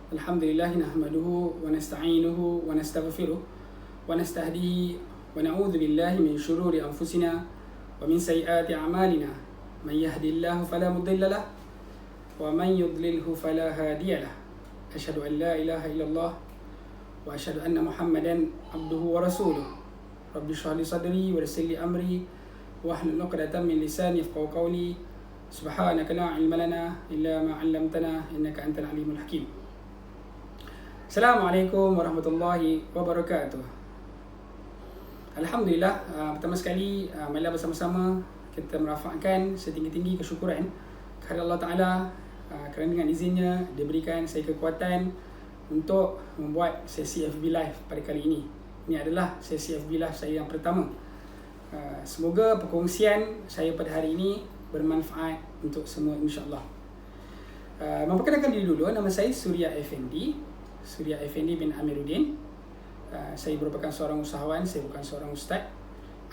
Alhamdulillah nahmaduhu wa nasta'inuhu wa nastaghfiruh wa nastahdihi wa na'udzu billahi min shururi anfusina wa min sayyiati a'malina. Man yahdihillahu fala mudilla lahu wa man yudlilhu fala hadiya lahu. Asyhadu an la ilaha illallah wa asyhadu anna Muhammadan abduhu wa rasuluh. Rabbi shrah li sadri wa yassir li amri wa hlul 'uqdatam min lisani yafqahu qawli. Subhanaka la ilma lana illa ma 'allamtana innaka antal alimul hakim. Assalamualaikum warahmatullahi wabarakatuh. Alhamdulillah, pertama sekali marilah bersama-sama kita merafakkan setinggi-tinggi kesyukuran kepada Allah Ta'ala kerana dengan izinnya diberikan saya kekuatan untuk membuat sesi FB Live pada kali ini. Ini adalah sesi FB Live saya yang pertama. Semoga perkongsian saya pada hari ini bermanfaat untuk semua, insyaAllah. Memperkenalkan diri dulu, nama saya Surya Effendi bin Amiruddin. Saya merupakan seorang usahawan, saya bukan seorang ustaz.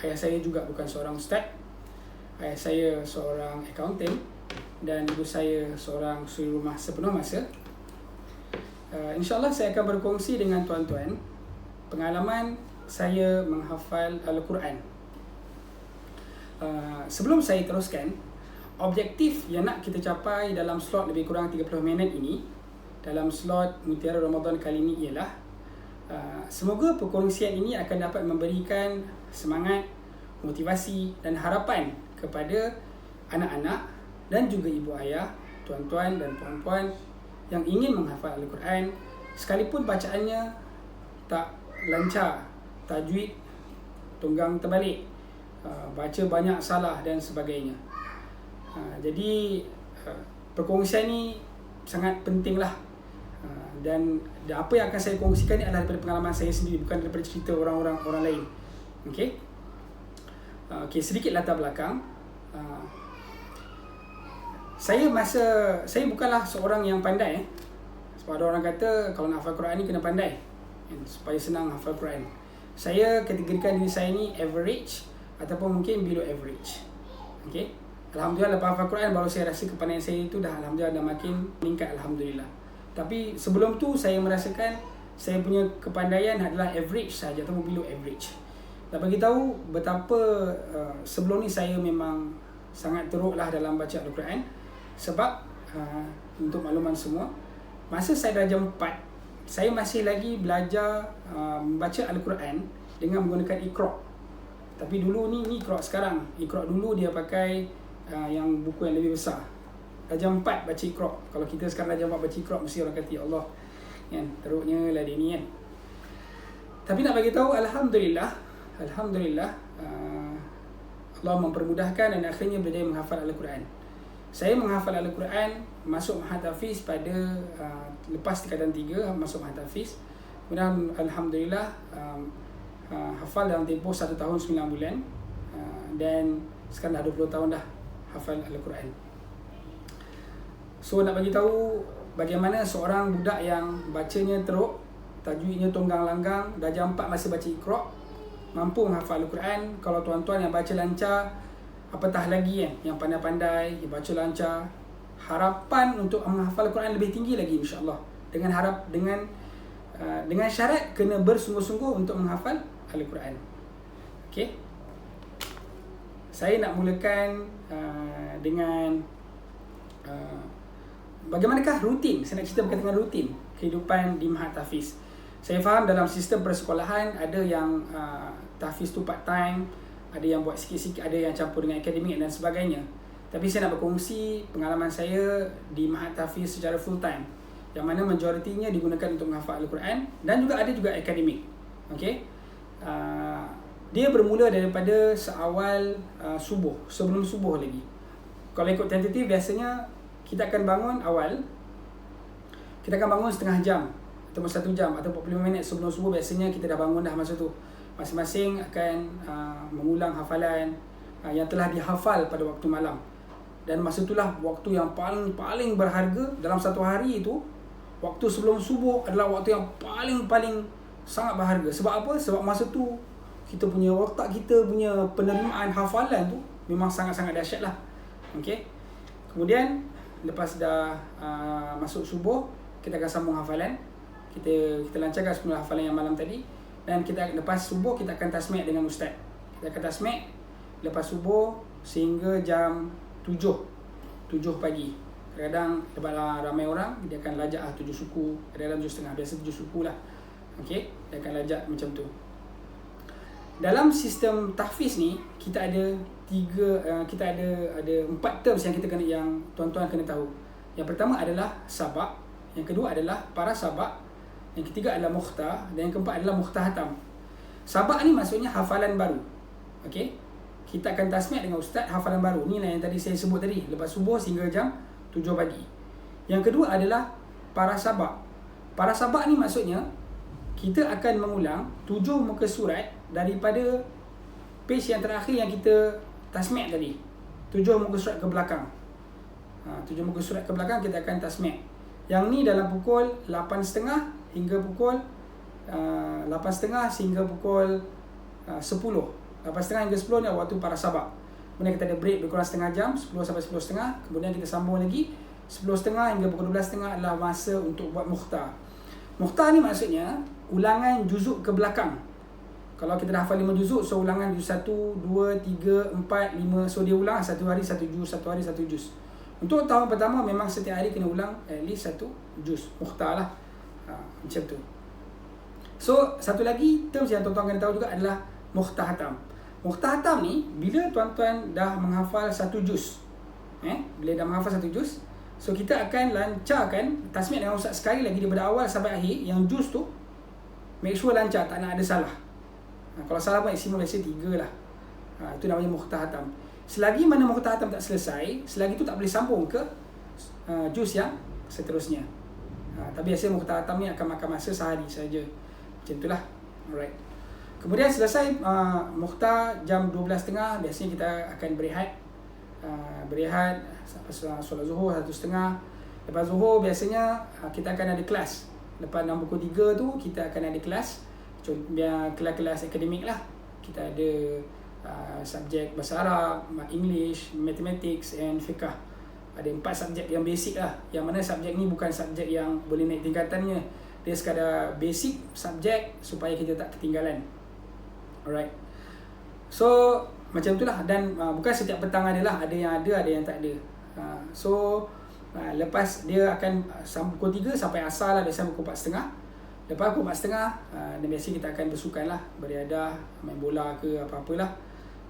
Ayah saya juga bukan seorang ustaz. Ayah saya seorang accountant dan ibu saya seorang suri rumah sepenuh masa. InsyaAllah saya akan berkongsi dengan tuan-tuan pengalaman saya menghafal Al-Quran. Sebelum saya teruskan, objektif yang nak kita capai dalam slot lebih kurang 30 minit ini, dalam slot Mutiara Ramadan kali ini ialah semoga perkongsian ini akan dapat memberikan semangat, motivasi dan harapan kepada anak-anak dan juga ibu ayah, tuan-tuan dan puan-puan yang ingin menghafal Al-Quran sekalipun bacaannya tak lancar, tajwid tunggang terbalik, baca banyak salah dan sebagainya. Jadi perkongsian ini sangat pentinglah. Dan apa yang akan saya kongsikan ni adalah daripada pengalaman saya sendiri, bukan daripada cerita orang lain. Okey. Sedikit latar belakang. Saya bukanlah seorang yang pandai. Sebab ada orang kata kalau nak hafal Quran ni kena pandai, supaya senang hafal Quran. Saya kategorikan diri saya ni average ataupun mungkin below average. Okey. Alhamdulillah lepas hafal Quran baru saya rasa kepandaian saya itu dah alhamdulillah dah makin meningkat, alhamdulillah. Tapi sebelum tu saya merasakan saya punya kepandaian adalah average saja atau below average. Dan bagi tahu betapa sebelum ni saya memang sangat teruklah dalam baca Al-Quran. Sebab untuk makluman semua, masa saya darjah 4, saya masih lagi belajar membaca Al-Quran dengan menggunakan Iqra. Tapi dulu ni Iqra sekarang. Iqra dulu dia pakai yang buku yang lebih besar. Darjah 4 baca Iqra. Kalau kita sekarang darjah 4 baca Iqra, mesti orang kata, ya Allah, kan, teruknya lah dia ni, kan. Tapi nak bagi tahu, Alhamdulillah, Allah mempermudahkan dan akhirnya berjaya menghafal Al-Quran. Saya menghafal Al-Quran, masuk Mahat Hafiz pada lepas tingkatan 3, masuk Mahat Hafiz. Kemudian Alhamdulillah hafal dalam tempoh 1 tahun 9 bulan. Dan sekarang dah 20 tahun dah hafal Al-Quran. So nak bagi tahu bagaimana seorang budak yang bacanya teruk, tajwidnya tunggang langgang, darjah 4 masih baca Iqra, mampu menghafal Al-Quran. Kalau tuan-tuan yang baca lancar, apatah lagi, kan, yang pandai-pandai, yang baca lancar, harapan untuk menghafal Al-Quran lebih tinggi lagi, insya-Allah. Dengan syarat kena bersungguh-sungguh untuk menghafal Al-Quran. Okey. Saya nak mulakan dengan bagaimanakah rutin. Saya nak cerita berkaitan dengan rutin kehidupan di Mahat Hafiz. Saya faham dalam sistem persekolahan ada yang tahfiz tu part time, ada yang buat sikit-sikit, ada yang campur dengan akademik dan sebagainya. Tapi saya nak berkongsi pengalaman saya di Mahat Hafiz secara full time, yang mana majoritinya digunakan untuk menghafal Al-Quran dan juga ada juga akademik. Okey. Dia bermula daripada seawal subuh, sebelum subuh lagi. Kalau ikut tentatif, biasanya kita akan bangun awal. Kita akan bangun setengah jam ataupun 1 jam atau 45 minit sebelum subuh. Biasanya kita dah bangun dah masa tu. Masing-masing akan mengulang hafalan yang telah dihafal pada waktu malam. Dan masa itulah waktu yang paling berharga dalam satu hari itu. Waktu sebelum subuh adalah waktu yang paling sangat berharga. Sebab apa? Sebab masa tu kita punya otak, kita punya penerimaan hafalan tu memang sangat-sangat dahsyat lah. Okay. Kemudian lepas dah masuk subuh, kita akan sambung hafalan. Kita lancarkan semula hafalan yang malam tadi. Dan kita lepas subuh kita akan tasmi' dengan ustaz. Kita akan tasmi' lepas subuh sehingga jam 7 pagi. Kadang-kadang lepas ramai orang, dia akan lajak 7 suku, kadang-kadang 7.30, biasa 7 suku lah. Okey, dia akan lajak macam tu. Dalam sistem tahfiz ni, kita ada 4 terms yang yang tuan-tuan kena tahu. Yang pertama adalah sabak, yang kedua adalah para sabak, yang ketiga adalah mukhtar, dan yang keempat adalah mukhtahatam. Sabak ni maksudnya hafalan baru. Okey, kita akan tasmi' dengan ustaz hafalan baru. Ni lah yang tadi saya sebut tadi, lepas subuh sehingga jam 7 pagi. Yang kedua adalah para sabak. Para sabak ni maksudnya kita akan mengulang 7 muka surat daripada page yang terakhir yang kita tasmi' tadi. 7 muka surat ke belakang. 7 muka surat ke belakang kita akan tasmi'. Yang ni dalam pukul 8.30 hingga pukul 8.30 sehingga pukul 10. 8.30 hingga 10 ni waktu para sabak. Kemudian kita ada break berkurang setengah jam, 10 sampai 10.30. Kemudian kita sambung lagi 10.30 hingga pukul 12.30 adalah masa untuk buat mukhtar. Mukhtar ni maksudnya ulangan juzuk ke belakang. Kalau kita dah hafal 5 juzuk, so ulangan juz 1, 2, 3, 4, 5. So dia ulang satu hari satu juz, satu hari satu juz. Untuk tahun pertama memang setiap hari kena ulang at least 1 juz. Mukhtar lah. Macam tu. So satu lagi terms yang tuan-tuan kena tahu juga adalah mukhtahatam. Mukhtahatam ni bila tuan-tuan dah menghafal 1 juz, bila dah menghafal 1 juz, so kita akan lancarkan tasmi' dengan ustaz sekali lagi daripada awal sampai akhir. Yang juz tu make sure lancar, tak nak ada salah. Kalau salah pun maksimum biasa 3 lah. Itu namanya mukhtahatam. Selagi mana mukhtahatam tak selesai, selagi tu tak boleh sambung ke juz yang seterusnya. Tapi biasanya mukhtahatam ni akan makan masa sehari saja. Macam itulah. Alright. Kemudian selesai mukhtar jam 12.30, biasanya kita akan berehat. Berehat solat zuhur 1.30. Lepas zuhur biasanya kita akan ada kelas. Lepas 6:03 tu kita akan ada kelas. Kelas-kelas akademik lah. Kita ada subjek bahasa Arab, English, Mathematics and Fiqh. Ada 4 subjek yang basic lah. Yang mana subjek ni bukan subjek yang boleh naik tingkatannya. Dia sekadar basic subjek supaya kita tak ketinggalan. Alright. So macam itulah. Dan bukan setiap petang ada lah. Ada yang ada yang tak ada. Lepas dia akan pukul 3 sampai asar lah. Biasanya pukul 4.30. Lepas pukul 4.30 dan biasa kita akan bersukan lah. Beriadah, main bola ke apa-apalah.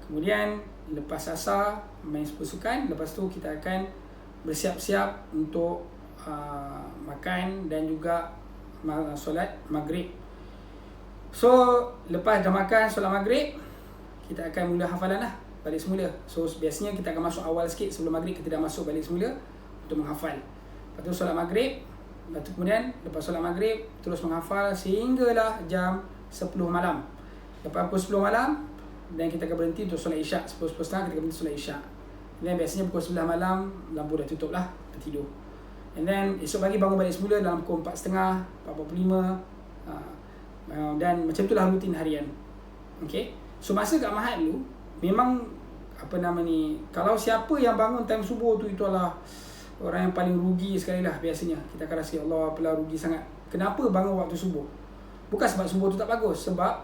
Kemudian lepas asar main bersukan. Lepas tu kita akan bersiap-siap untuk makan dan juga solat maghrib. So lepas dah makan solat maghrib, kita akan mula hafalan lah, balik semula. So biasanya kita akan masuk awal sikit sebelum maghrib, kita dah masuk balik semula untuk menghafal. Lepas tu solat maghrib. Lepas tu kemudian lepas solat maghrib terus menghafal sehinggalah jam 10 malam. Lepas pukul 10 malam dan kita akan berhenti untuk solat isyak. 10.30 kita akan berhenti solat isyak. Dan biasanya pukul 9 malam lampu dah tutup lah, dah tidur. And then esok pagi bangun balik semula dalam pukul 4.30, 4.45. Dan macam itulah rutin harian. Okay. So masa kat Mahat dulu memang kalau siapa yang bangun time subuh tu, itulah orang yang paling rugi sekali lah biasanya. Kita akan rasa Allah apalah rugi sangat. Kenapa bangun waktu subuh? Bukan sebab subuh tu tak bagus, sebab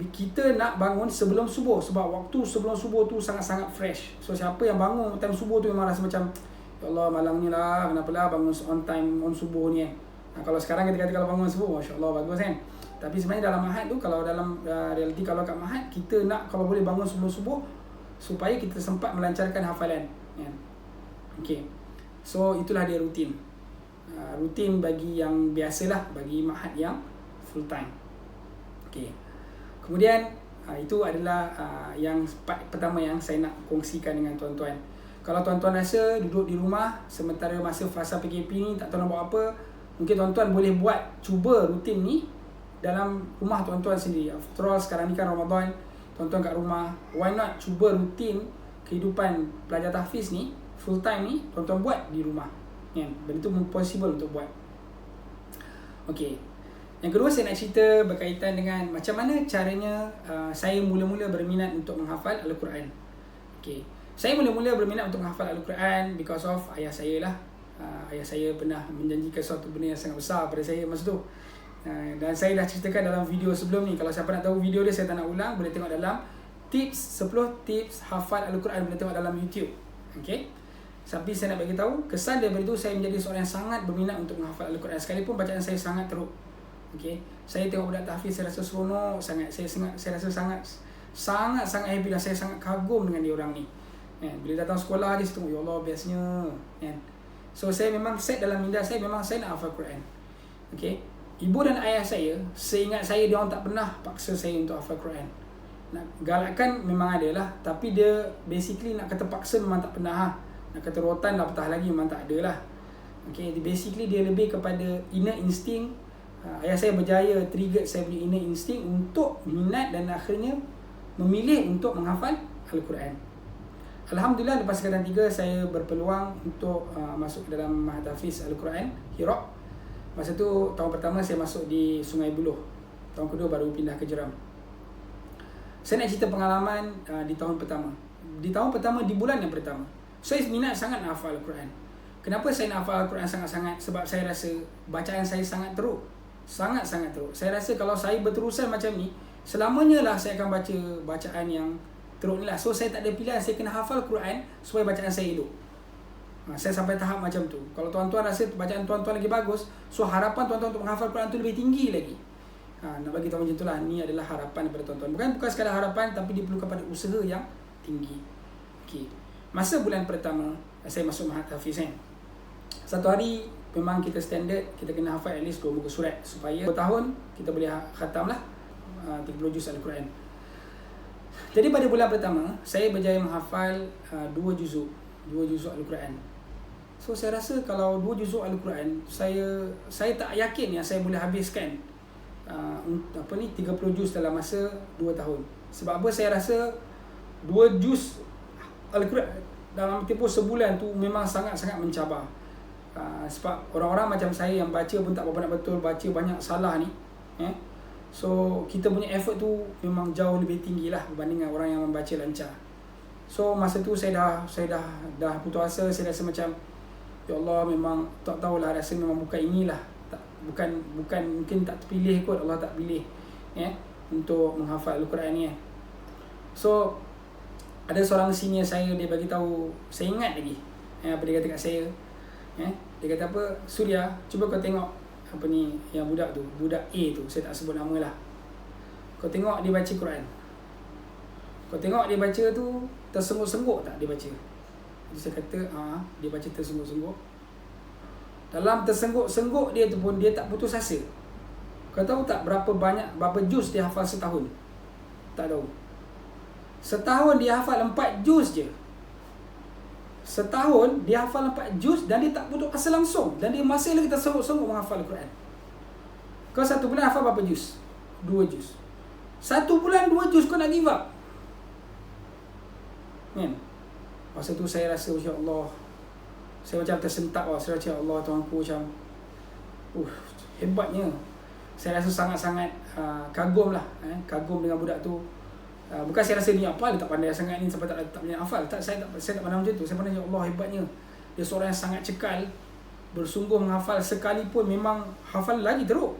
kita nak bangun sebelum subuh. Sebab waktu sebelum subuh tu sangat-sangat fresh. So siapa yang bangun time subuh tu memang rasa macam ya Allah malam ni lah, kenapalah bangun on time on subuh ni kalau sekarang kita kata kalau bangun subuh, Masya Allah bagus kan. Tapi sebenarnya dalam Mahat tu, kalau dalam realiti, kalau kat Mahat kita nak kalau boleh bangun sebelum subuh supaya kita sempat melancarkan hafalan kan? Okay. So itulah dia rutin. Rutin bagi yang biasalah, bagi Mahat yang full time. Okay. Kemudian itu adalah yang part pertama yang saya nak kongsikan dengan tuan-tuan. Kalau tuan-tuan rasa duduk di rumah sementara masa fasa PKP ni tak tahu nak buat apa, mungkin tuan-tuan boleh cuba rutin ni dalam rumah tuan-tuan sendiri. After all sekarang ni kan Ramadan, tuan-tuan kat rumah, why not cuba rutin kehidupan pelajar tahfiz ni full time ni tuan-tuan buat di rumah kan? Benda tu possible untuk buat. Okay. Yang kedua saya nak cerita berkaitan dengan macam mana caranya saya mula-mula berminat untuk menghafal Al-Quran. Okay. Saya mula-mula berminat untuk menghafal Al-Quran because of ayah saya lah. Ayah saya pernah menjanjikan suatu benda yang sangat besar pada saya masa tu. Dan saya dah ceritakan dalam video sebelum ni. Kalau siapa nak tahu video dia, saya tak nak ulang, boleh tengok dalam 10 tips hafal Al-Quran, boleh tengok dalam YouTube. Okay. Tapi saya nak bagi tahu, kesan daripada itu saya menjadi seorang yang sangat berminat untuk menghafal Al-Quran, sekalipun bacaan saya sangat teruk. Okay. Saya tengok budak tahfiz, saya rasa seronok sangat. Saya rasa sangat happy dan saya sangat kagum dengan dia orang ni. Bila datang sekolah je, saya tengok, ya Allah, bestnya. So saya memang set dalam minda saya, memang saya nak hafal Quran. Okay. Ibu dan ayah saya, seingat saya, dia orang tak pernah paksa saya untuk hafal Quran. Nak galakkan memang ada lah, tapi dia basically nak kata paksa memang tak pernah. Nak kata rotan lah, petah lagi memang tak ada lah. Okay, basically dia lebih kepada inner instinct. Ayah saya berjaya trigger saya punya inner instinct untuk minat dan akhirnya memilih untuk menghafal Al-Quran. Alhamdulillah, lepas sekatan 3 saya berpeluang untuk masuk dalam Mahat Hafiz Al-Quran Hira. Masa tu tahun pertama saya masuk di Sungai Buloh. Tahun kedua baru pindah ke Jeram. Saya nak cerita pengalaman di tahun pertama. Di tahun pertama, di bulan yang pertama, saya minat sangat nak hafal Al-Quran. Kenapa saya nak hafal Al-Quran sangat-sangat? Sebab saya rasa bacaan saya sangat teruk. Sangat-sangat teruk. Saya rasa kalau saya berterusan macam ni, selamanya lah saya akan baca bacaan yang teruk ni lah. So saya tak ada pilihan, saya kena hafal Quran supaya bacaan saya elok. Saya sampai tahap macam tu. Kalau tuan-tuan rasa bacaan tuan-tuan lagi bagus, so harapan tuan-tuan untuk menghafal Quran tu lebih tinggi lagi. Nak bagi tahu macam tu lah. Ni adalah harapan daripada tuan-tuan. Bukan sekadar harapan, tapi diperlukan pada usaha yang tinggi. Okay. Masa bulan pertama saya masuk Mahat Hafiz kan, satu hari memang kita standard, kita kena hafal at least 2 muka surat, supaya 2 tahun kita boleh khatam lah 30 juz Al-Quran. Jadi pada bulan pertama saya berjaya menghafal 2 juzuk Al-Quran. So saya rasa kalau 2 juzuk Al-Quran, saya tak yakin yang saya boleh habiskan 30 juz dalam masa 2 tahun. Sebab apa? Saya rasa 2 juz Al-Quran dalam tempoh sebulan tu memang sangat-sangat mencabar. Sebab orang-orang macam saya yang baca pun tak berapa nak betul, baca banyak salah ni. So kita punya effort tu memang jauh lebih tinggi lah berbanding dengan orang yang membaca lancar. So masa tu saya dah putus asa. Saya rasa macam, ya Allah, memang tak tahulah, rasa memang bukan inilah, bukan mungkin tak terpilih kot, Allah tak pilih untuk menghafal Al-Quran ni. So ada seorang senior saya, dia bagi tahu, saya ingat lagi apa dia kata kat saya. Dia kata apa, Surya, cuba kau tengok apa ni yang budak A tu, saya tak sebut nama lah. Kau tengok dia baca Quran, kau tengok dia baca tu tersengguk-sengguk tak dia baca. Jadi saya kata, dia baca tersengguk-sengguk. Dalam tersengguk-sengguk dia tu pun dia tak putus asa. Kau tahu tak berapa juz dia hafal setahun? Tak tahu. Setahun dia hafal 4 juz je. Setahun dia hafal 4 juz dan dia tak putus asa langsung, dan dia masih lagi tersengguk-sengguk menghafal Al-Quran. Kau 1 bulan hafal berapa juz? 2 juz. 1 bulan 2 juz, kau nak give up? Kan? Masa tu saya rasa, ya Allah, saya macam tersentak lah. Saya rasa, ya Allah, Tuhanku, macam hebatnya. Saya rasa sangat-sangat kagum lah. Kagum dengan budak tu. Bukan saya rasa ni apa, dia tak pandai sangat ni sampai tak boleh hafal. Saya tak pandang macam tu. Saya pandang, ya Allah, hebatnya. Dia seorang yang sangat cekal, bersungguh menghafal, sekalipun memang hafal lagi teruk,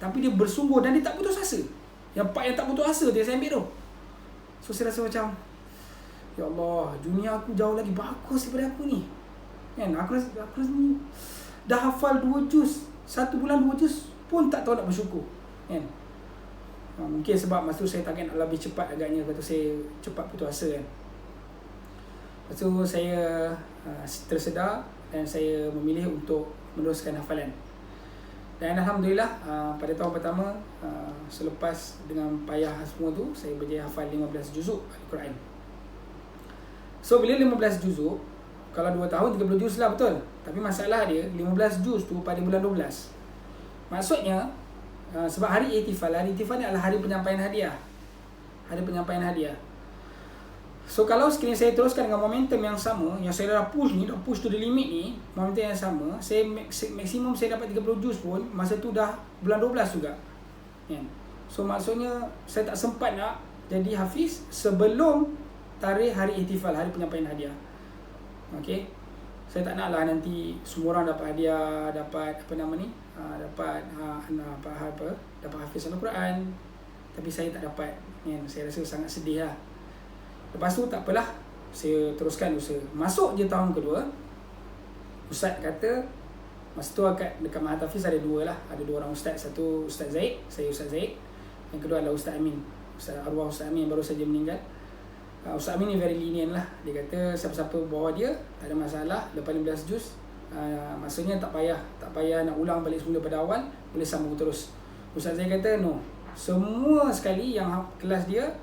tapi dia bersungguh dan dia tak putus asa. Yang part yang tak putus asa dia saya ambil tu. So saya rasa macam, ya Allah, dunia aku jauh lagi bagus daripada aku ni. Kan? Aku rasa ni dah hafal 2 juz, 1 bulan 2 juz pun tak tahu nak bersyukur. Kan? Mungkin sebab masa tu saya target nak lebih cepat agaknya, lepas tu saya cepat putus asa kan. Lepas tu saya tersedar dan saya memilih untuk meneruskan hafalan. Dan Alhamdulillah, pada tahun pertama, selepas dengan payah semua tu, saya berjaya hafal 15 juzuk Al-Quran. So bila 15 juzuk, kalau 2 tahun 30 juz lah, betul. Tapi masalah dia 15 juz tu pada bulan 12. Maksudnya sebab hari ihtifal ni adalah hari penyampaian hadiah. Hari penyampaian hadiah. So kalau sekiranya saya teruskan dengan momentum yang sama, yang saya dah push to the limit ni, momentum yang sama, saya maksimum saya dapat 30 juz pun masa tu dah bulan 12 juga. So maksudnya saya tak sempat nak jadi hafiz sebelum tarikh hari ihtifal, hari penyampaian hadiah. Okay. Saya tak naklah nanti semua orang dapat hadiah, dapat dapat dapat hafiz Al-Quran, tapi saya tak dapat, kan? Saya rasa sangat sedih lah. Lepas tu tak apalah, saya teruskan usaha. Masuk je tahun kedua, ustaz kata, masa tu dekat Mahat Hafiz ada dua lah, ada dua orang ustaz. Satu Ustaz Zaid, saya Ustaz Zaid. Yang kedua adalah Ustaz Amin, arwah Ustaz Amin baru saja meninggal. Ustaz Amin ni very lenient lah. Dia kata siapa-siapa bawa dia tak ada masalah, lepas 15 juz, maksudnya tak payah nak ulang balik semula pada awal, boleh sambung terus. Ustaz Zaid kata no, semua sekali yang kelas dia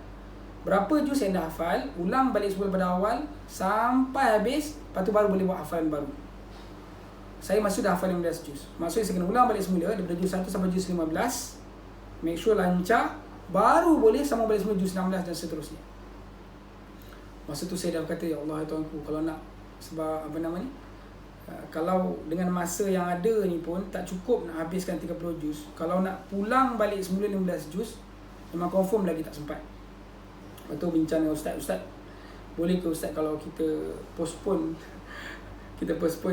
berapa juz yang dah hafal, ulang balik semula pada awal sampai habis, lepas tu baru boleh buat hafalan baru. Saya masuk dah hafal 15 juz, maksudnya saya kena ulang balik semula daripada juz 1 sampai juz 15, make sure lancar, baru boleh sambung balik semula juz 16 dan seterusnya. Masa tu saya dah kata, ya Allah, ya Tuhanku, kalau nak, sebab kalau dengan masa yang ada ni pun tak cukup nak habiskan 30 juz. Kalau nak pulang balik semula 15 juz, memang confirm lagi tak sempat. Lepas tu bincang dengan Ustaz, boleh ke Ustaz kalau kita postpone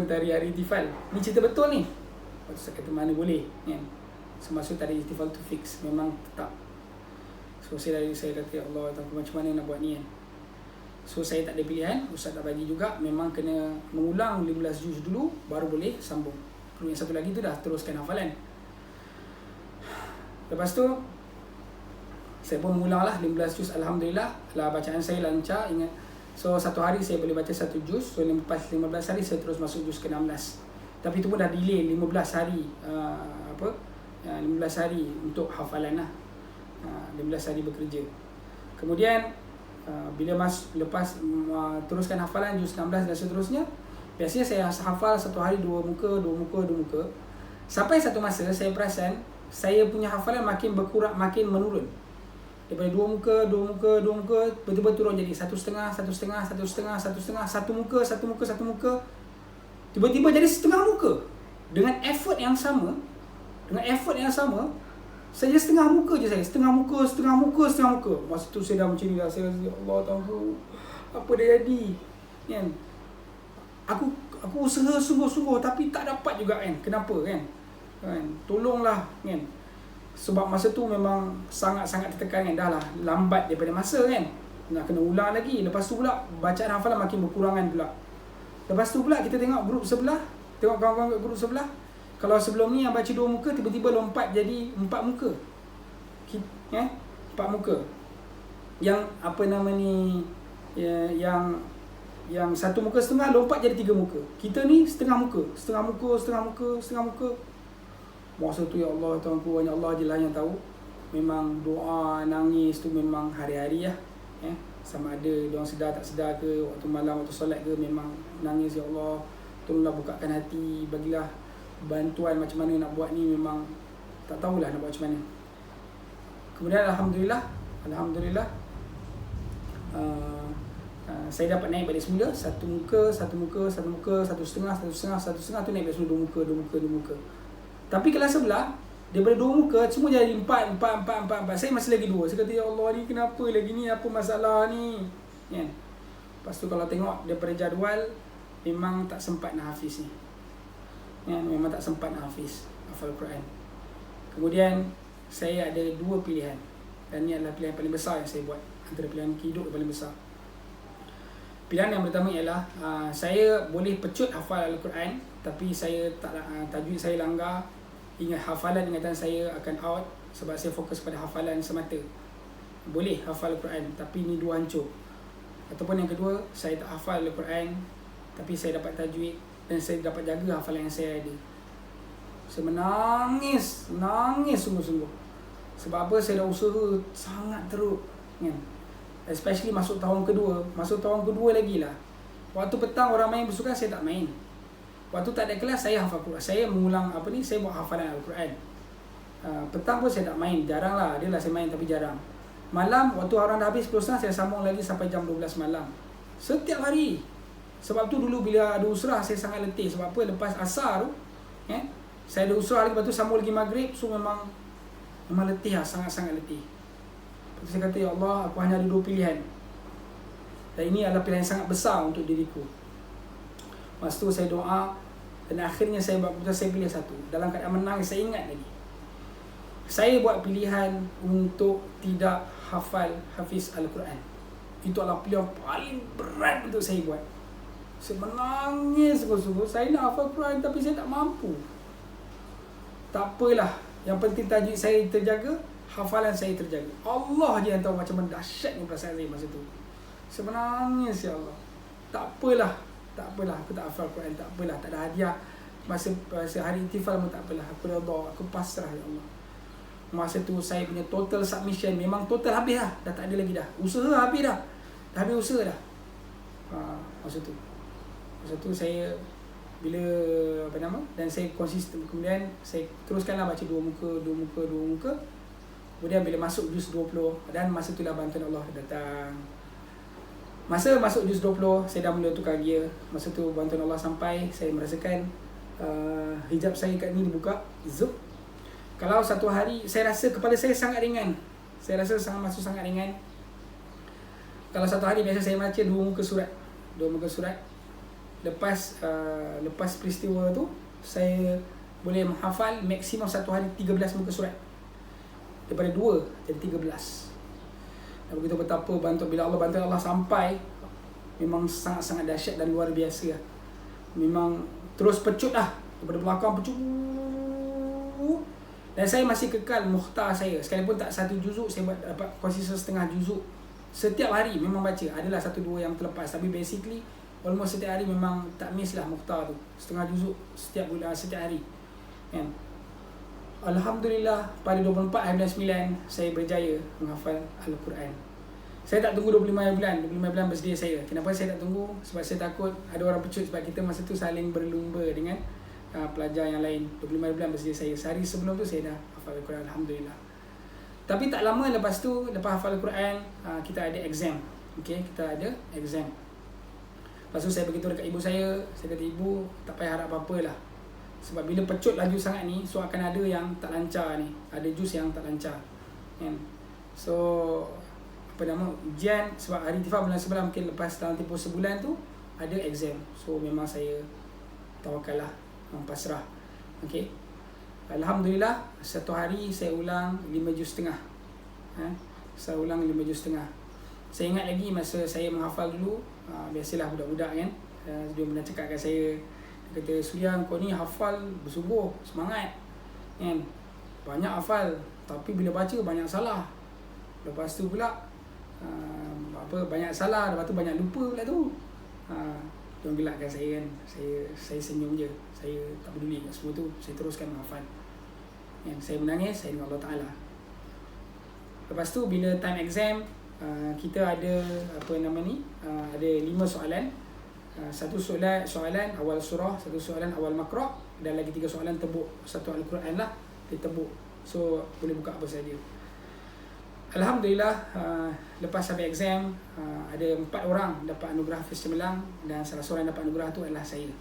hari Ihtifal? Ni cerita betul ni. Lepas tu Ustaz kata mana boleh, kan? So maksud hari Ihtifal tu fix, memang tetap. So saya kata, ya Allah, macam mana nak buat ni, kan? So saya tak ada pilihan, Ustaz tak bagi juga, memang kena mengulang 15 juz dulu baru boleh sambung. Perlu yang satu lagi tu dah teruskan hafalan. Lepas tu saya pun mengulang lah 15 juz, alhamdulillah lah, bacaan saya lancar, ingat. So satu hari saya boleh baca 1 juz, so lepas 15 hari saya terus masuk juz ke-16. Tapi itu pun dah delay 15 hari 15 hari untuk hafalan lah. 15 hari bekerja. Kemudian bila lepas teruskan hafalan juz 16 dan seterusnya, biasanya saya hafal satu hari 2 muka. Sampai satu masa saya perasan saya punya hafalan makin berkurang, makin menurun. Daripada 2 muka, tiba-tiba turun jadi 1,5 muka. Tiba-tiba jadi setengah muka. Dengan effort yang sama, saya setengah muka je saya. Setengah muka. Masa tu saya dah macam ni dah. Saya rasa, Allah tahu apa dah jadi, kan? Aku usaha sungguh-sungguh tapi tak dapat juga, kan? Kenapa, kan? Tolonglah, kan? Sebab masa tu memang sangat-sangat tertekan, kan? Dah lah lambat daripada masa, kan? Nak kena ulang lagi. Lepas tu pula bacaan hafalan makin berkurangan pula. Lepas tu pula kita tengok grup sebelah, tengok kawan-kawan kat grup sebelah. Kalau sebelum ni yang baca 2 muka, tiba-tiba lompat jadi 4 muka. 4 muka. Yang yang 1 muka setengah lompat jadi 3 muka. Kita ni setengah muka. Masa tu, ya Allah, Tuhanku, hanya Allah je lah yang tahu. Memang doa, nangis tu memang hari-hari lah. Sama ada diorang sedar tak sedar ke, waktu malam, waktu solat ke, memang nangis, ya Allah, tolonglah bukakan hati, bagilah bantuan macam mana nak buat ni, memang tak tahulah nak buat macam mana. Kemudian Alhamdulillah saya dapat naik balik semula 1 muka, 1,5 tu naik balik semula 2 muka. Tapi kelas sebelah daripada 2 muka semua jadi 4. Saya masih lagi 2. Saya kata, ya Allah, ni kenapa lagi ni, apa masalah ni, kan? Lepas tu kalau tengok daripada jadual, memang tak sempat nak hafiz ni, memang tak sempat nak hafal Quran. Kemudian saya ada 2 pilihan, dan ni adalah pilihan paling besar yang saya buat, antara pilihan hidup yang paling besar. Pilihan yang pertama ialah saya boleh pecut hafal Al-Quran, tapi saya tak, tajwid saya langgar, hafalan ingatan saya akan out, sebab saya fokus pada hafalan semata. Boleh hafal Al-Quran, tapi ni 2 hancur. Ataupun yang kedua, saya tak hafal Al-Quran, tapi saya dapat tajwid dan saya dapat jaga hafalan yang saya ada. Saya menangis sungguh-sungguh. Sebab apa? Saya dah usaha sangat teruk, kan? Especially masuk tahun kedua lagi lah. Waktu petang orang main bersukan, saya tak main. Waktu tak ada kelas, saya hafal Quran. Saya mengulang saya buat hafalan Al-Quran. Petang pun saya tak main, jarang lah. Adalah saya main tapi jarang. Malam, waktu orang dah habis 10.30, saya sambung lagi sampai jam 12 malam. Setiap hari. Sebab tu dulu bila ada usrah, saya sangat letih. Sebab apa? Lepas asar tu, saya ada usrah lagi, lepas tu sambung lagi maghrib. So memang letih lah, sangat-sangat letih. Lepas tu saya kata, ya Allah, aku hanya ada 2 pilihan. Dan ini adalah pilihan yang sangat besar untuk diriku. Lepas tu saya doa, dan akhirnya saya buat keputusan, saya pilih satu. Dalam keadaan menang, saya ingat lagi, saya buat pilihan untuk tidak hafiz Al-Quran. Itu adalah pilihan paling berat untuk saya buat. Saya menangis sungguh-sungguh. Saya nak hafal Quran tapi saya tak mampu. Tak apalah, yang penting tajuk saya terjaga, hafalan saya terjaga. Allah je yang tahu macam mana dahsyatnya perasaan saya masa tu. Saya menangis, ya Allah. Tak apalah, aku tak hafal Quran, tak apalah, tak ada hadiah. Masa hari ihtifal pun tak apalah, aku redha, aku pasrah, ya Allah. Masa tu saya punya total submission memang total habis dah. Dah tak ada lagi dah. Usaha habis dah. Dah habis usaha dah. Masa tu saya bila dan saya konsisten, kemudian saya teruskanlah baca 2 muka. Kemudian bila masuk juz 20, dan masa itulah bantuan Allah datang. Masa masuk juz 20, saya dah mula tukar gear. Masa tu bantuan Allah sampai, saya merasakan hijab saya kat ni dibuka, zup. Kalau satu hari, saya rasa kepala saya sangat ringan. Saya rasa sangat ringan. Kalau satu hari biasa saya baca 2 muka surat. Lepas peristiwa tu, saya boleh menghafal maksimum satu hari 13 muka surat. Daripada 2 jadi 13. Dan begitu betapa bila bantuan Allah sampai, memang sangat-sangat dahsyat dan luar biasa. Memang terus pecut lah. Daripada belakang pecut. Dan saya masih kekal mukhtar saya. Sekalipun tak satu juzuk, saya dapat konsisten setengah juzuk. Setiap hari memang baca. Adalah 1-2 yang terlepas. Tapi basically, almost setiap hari memang tak miss lah mukhtar tu. Setengah juzuk setiap hari. Kan? Alhamdulillah, pada 24 hari bulan 9, saya berjaya menghafal Al-Quran. Saya tak tunggu 25 hari bulan. 25 bulan bersedia saya. Kenapa saya tak tunggu? Sebab saya takut ada orang pecut. Sebab kita masa tu saling berlumba dengan pelajar yang lain. 25 bulan bersedia saya. Sehari sebelum tu saya dah hafal Al-Quran, Alhamdulillah. Tapi tak lama lepas tu, lepas hafal Al-Quran, kita ada exam. Okay, kita ada exam. Lepas tu saya beritahu dekat ibu saya kata, ibu tak payah harap apa-apa lah. Sebab bila pecut laju sangat ni, so akan ada yang tak lancar ni. Ada juz yang tak lancar. So, ujian, sebab hari ihtifal bulan 9 mungkin lepas dalam tempoh sebulan tu, ada exam. So, memang saya tawakal lah. Pasrah. Okay. Alhamdulillah, satu hari saya ulang 5 juz setengah. Saya ulang 5 juz setengah. Saya ingat lagi masa saya menghafal dulu, biasalah budak-budak kan, dia pernah cakap kat saya, dia kata, Surya, kau ni hafal bersungguh, semangat kan, banyak hafal, tapi bila baca banyak salah. Lepas tu pula banyak salah, lepas tu banyak lupa pula tu. Dia gelakkan saya kan. Saya senyum je. Saya tak peduli kat semua tu. Saya teruskan menghafal. Saya menangis, saya dengan Allah Ta'ala. Lepas tu bila time exam, kita ada ada 5 soalan. Satu soalan awal surah, satu soalan awal makra', dan lagi 3 soalan tebuk satu Al-Quran lah. Dia tebuk. So boleh buka apa saja. Alhamdulillah, lepas sampai exam, ada 4 orang dapat anugerah Hafiz Cemerlang, dan salah seorang yang dapat anugerah tu adalah saya.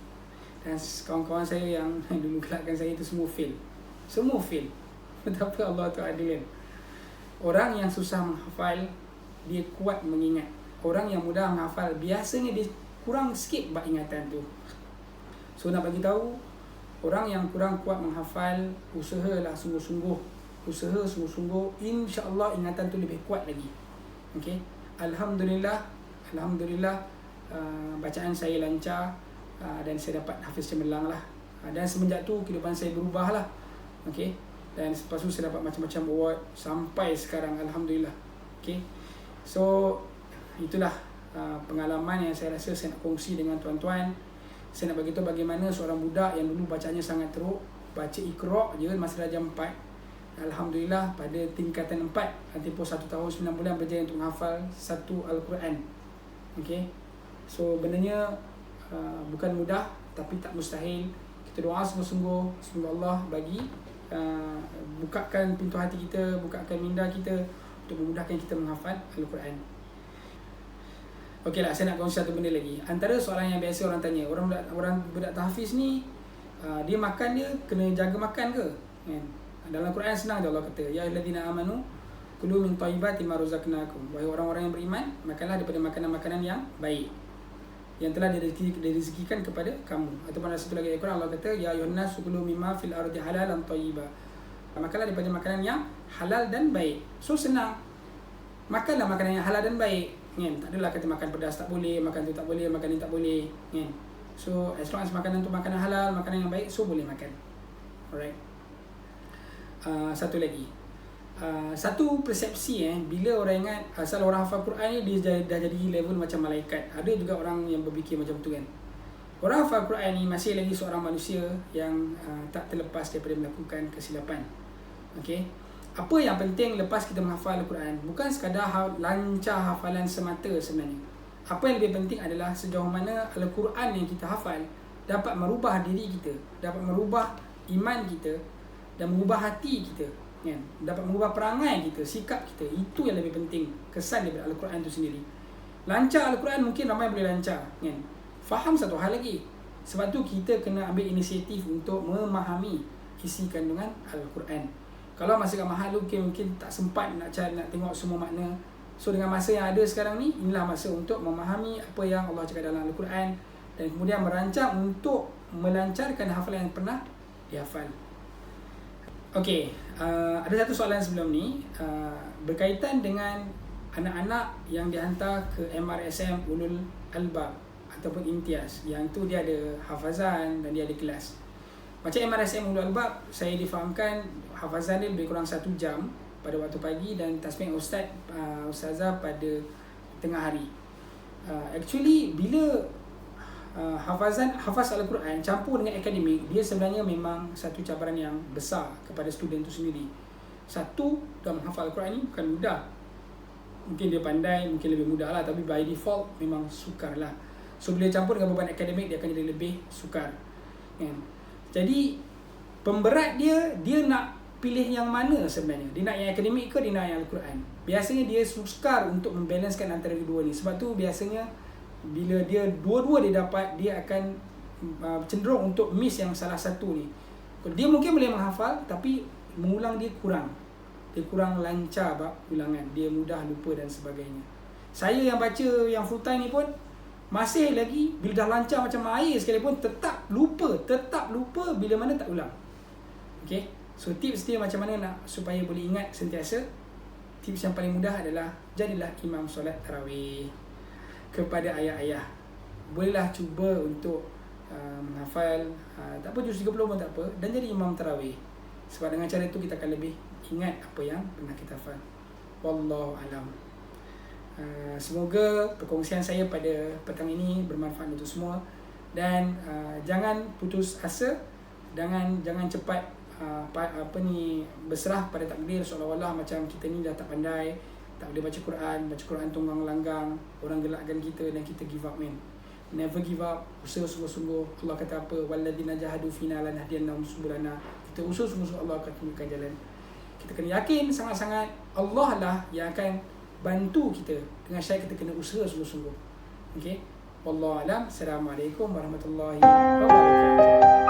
Dan kawan-kawan saya yang dulu gelakkan saya itu semua fail. Betapa Allah tu adil. Orang yang susah menghafal, dia kuat mengingat. Orang yang mudah menghafal, biasanya dia kurang sikit bab ingatan tu. So nak bagi tahu, orang yang kurang kuat menghafal, usahalah sungguh-sungguh, insya-Allah ingatan tu lebih kuat lagi. Okey. Alhamdulillah, bacaan saya lancar, dan saya dapat Hafiz Cemerlang lah. Dan semenjak tu kehidupan saya berubah lah. Okey. Dan lepas tu saya dapat macam-macam award sampai sekarang, alhamdulillah. Okey. So itulah pengalaman yang saya rasa saya nak kongsi dengan tuan-tuan. Saya nak bagi tahu bagaimana seorang budak yang dulu bacanya sangat teruk, baca Iqra' je masa darjah 4, alhamdulillah pada tingkatan 4, tempoh 1 tahun 9 bulan berjaya untuk menghafal satu Al-Quran. Okay. So bendanya bukan mudah, tapi tak mustahil. Kita doa sungguh-sungguh, semoga Allah bagi bukakan pintu hati kita, bukakan minda kita untuk memudahkan kita menghafal Al-Quran. Okeylah, saya nak kongsi satu benda lagi. Antara soalan yang biasa orang tanya, orang budak tahfiz ni, dia makan, dia kena jaga makan ke? Kan? Dalam Quran senang je Allah kata, ya ayyuhallazina amanu kulu min thayyibati ma razaqnakum. Wahai orang-orang yang beriman, makanlah daripada makanan-makanan yang baik. yang telah direzekikan kepada kamu. Ataupun ada satu lagi ayat Quran Allah kata ya ayyuhan nas kulu mimma fil ardi halalan thayyiba. Makanlah daripada makanan yang halal dan baik. So senang. Makanlah makanan yang halal dan baik, kan? Tak adalah kata makan pedas tak boleh, makan tu tak boleh, makan ni tak boleh, kan? So as long as makanan tu makanan halal, makanan yang baik, so boleh makan. Alright. Satu lagi. Satu persepsi bila orang ingat asal orang hafal Quran ni dia dah jadi level macam malaikat. Ada juga orang yang berfikir macam tu kan. Orang hafal Quran ni masih lagi seorang manusia yang tak terlepas daripada melakukan kesilapan. Okey. Apa yang penting lepas kita menghafal Al-Quran bukan sekadar lancar hafalan semata sebenarnya. Apa yang lebih penting adalah sejauh mana Al-Quran yang kita hafal dapat merubah diri kita, dapat merubah iman kita dan merubah hati kita, kan? Dapat merubah perangai kita, sikap kita. Itu yang lebih penting, kesan daripada Al-Quran itu sendiri. Lancar Al-Quran mungkin ramai boleh lancar, kan? Faham satu hal lagi. Sebab tu kita kena ambil inisiatif untuk memahami isi kandungan Al-Quran. Kalau masa kat mahal mungkin tak sempat nak tengok semua makna. So dengan masa yang ada sekarang ni, inilah masa untuk memahami apa yang Allah cakap dalam Al-Quran dan kemudian merancang untuk melancarkan hafalan yang pernah dihafal. Okey, ada satu soalan sebelum ni berkaitan dengan anak-anak yang dihantar ke MRSM Ulul Albab ataupun Imtiaz, yang tu dia ada hafazan dan dia ada kelas. Macam MRSM Ulul Albab, saya difahamkan hafazan dia lebih kurang 1 jam pada waktu pagi dan tasbih ustazah pada tengah hari. Actually bila hafaz Al-Quran campur dengan akademik, dia sebenarnya memang satu cabaran yang besar kepada student tu sendiri. Satu, dalam menghafal Al-Quran ni bukan mudah. Mungkin dia pandai, mungkin lebih mudah lah, tapi by default memang sukar lah. So bila campur dengan beban akademik, dia akan jadi lebih sukar, kan? Jadi pemberat dia nak pilih yang mana sebenarnya. Dia nak yang akademik ke dia nak yang Al-Quran? Biasanya dia sukar untuk membalancekan antara kedua ni. Sebab tu biasanya bila dia dua-dua dia dapat, dia akan cenderung untuk miss yang salah satu ni. Dia mungkin boleh menghafal tapi mengulang dia kurang. Dia kurang lancar bab ulangan, dia mudah lupa dan sebagainya. Saya yang baca yang full time ni pun masih lagi bila dah lancar macam air sekalipun tetap lupa bila mana tak ulang. Okey. So tips dia macam mana nak supaya boleh ingat sentiasa. Tips yang paling mudah adalah jadilah imam solat tarawih kepada ayah-ayah. Bolehlah cuba untuk menghafal tak apa juz 30 pun tak apa, dan jadi imam tarawih. Sebab dengan cara itu kita akan lebih ingat apa yang pernah kita hafal. Wallahu alam. Semoga perkongsian saya pada petang ini bermanfaat untuk semua, dan jangan putus asa, jangan cepat berserah pada takdir seolah-olah macam kita ni dah tak pandai, tak boleh baca Quran tunggang langgang, orang gelakkan kita dan kita give up, man. Never give up, usaha sungguh-sungguh. Allah kata apa? Walladzina jahadu fina lanahdiyannahum subulana. Kita usaha sungguh-sungguh, Allah akan tunjukkan jalan. Kita kena yakin sangat-sangat Allah lah yang akan bantu kita, dengan syarat kita kena usaha sungguh-sungguh. Okey. Wallahu alam. Assalamualaikum warahmatullahi wabarakatuh.